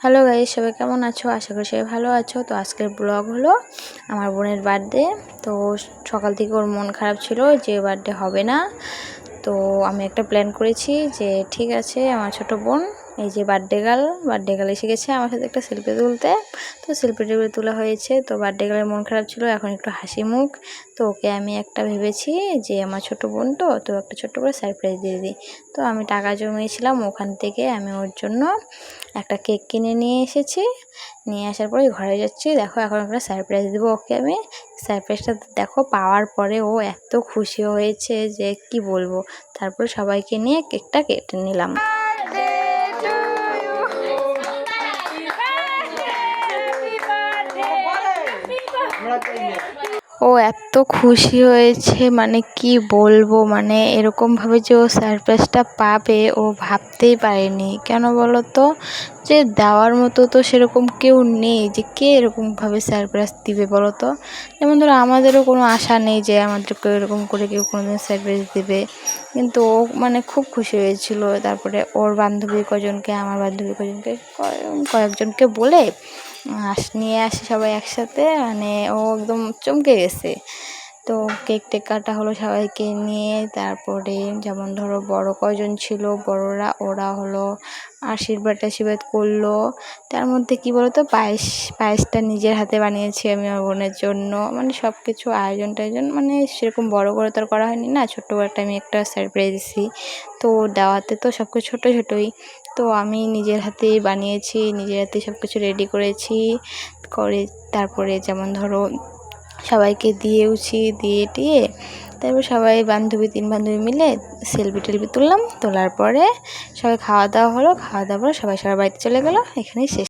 Hello guys, সবাই কেমন আছো? আশা করি সবাই ভালো আছো। তো আজকের ব্লগ হলো আমার বোনের বার্থডে। তো সকাল থেকে ওর মন খারাপ ছিল যে বার্থডে হবে না। তো আমি একটা প্ল্যান করেছি যে ঠিক আছে, আমার ছোট বোন এই যে বার্থডে গার্ল এসে গেছে আমার সাথে একটা সেলফি তুলতে। তো সেলফি টেলফি তোলা হয়েছে। তো বার্থডে গার্লের মন খারাপ ছিল, এখন একটু হাসি মুখ। তো ওকে আমি একটা ভেবেছি যে আমার ছোট বোন তো একটা ছোট্ট করে সারপ্রাইজ দিয়ে দিই। তো আমি টাকা জমিয়েছিলাম, ওখান থেকে আমি ওর জন্য একটা কেক কিনে নিয়ে এসেছি। নিয়ে আসার পরে ঘরে যাচ্ছি, দেখো এখন একটা সারপ্রাইজ দেবো ওকে আমি। সারপ্রাইজটা দেখো পাওয়ার পরে ও এত খুশি হয়েছে যে কি বলবো। তারপরে সবাইকে নিয়ে কেকটা কেটে নিলাম। ও এত খুশি হয়েছে, মানে কি বলবো, মানে এরকমভাবে যে ও সারপ্রাইজটা পাবে ও ভাবতেই পারেনি। কেন বলো তো, যে দেওয়ার মতো তো সেরকম কেউ নেই, যে কে এরকমভাবে সারপ্রাইজ দিবে বলো তো। যেমন ধরো আমাদেরও কোনো আশা নেই যে আমাদেরকে এরকম করে কেউ কোনোদিন সারপ্রাইজ দেবে, কিন্তু ও মানে খুব খুশি হয়েছিল। তারপরে ওর বান্ধবী কজনকে, আমার বান্ধবী কজনকে, কয়েকজনকে বলে নিয়ে আসে সবাই একসাথে, মানে ও একদম চমকে গেছে। তো কেক টেক কাটা হলো সবাইকে নিয়ে। তারপরে যেমন ধরো বড় কজন ছিল, ওরা হলো আশীর্বাদ করলো। তার মধ্যে কি বলতো, পায়েসটা নিজের হাতে বানিয়েছি আমি আমার বোনের জন্য। মানে সব কিছু আয়োজন টায়োজন মানে সেরকম বড় করে তো আর করা হয়নি না, ছোট্ট একটা আমি একটা সারপ্রাইজ দিছি। তো দেওয়াতে তো সব কিছু ছোটো ছোটোই। তো আমি নিজের হাতেই বানিয়েছি, নিজের হাতে সব কিছু রেডি করেছি। তারপরে যেমন ধরো সবাইকে দিয়ে টিয়ে তারপর সবাই তিন বান্ধবী মিলে সেলফি টেলফি তুললাম। তোলার পরে সবাই খাওয়া দাওয়া হলো, খাওয়া দাওয়ার পরে সবাই সবার বাড়িতে চলে গেলো। এখানেই শেষ।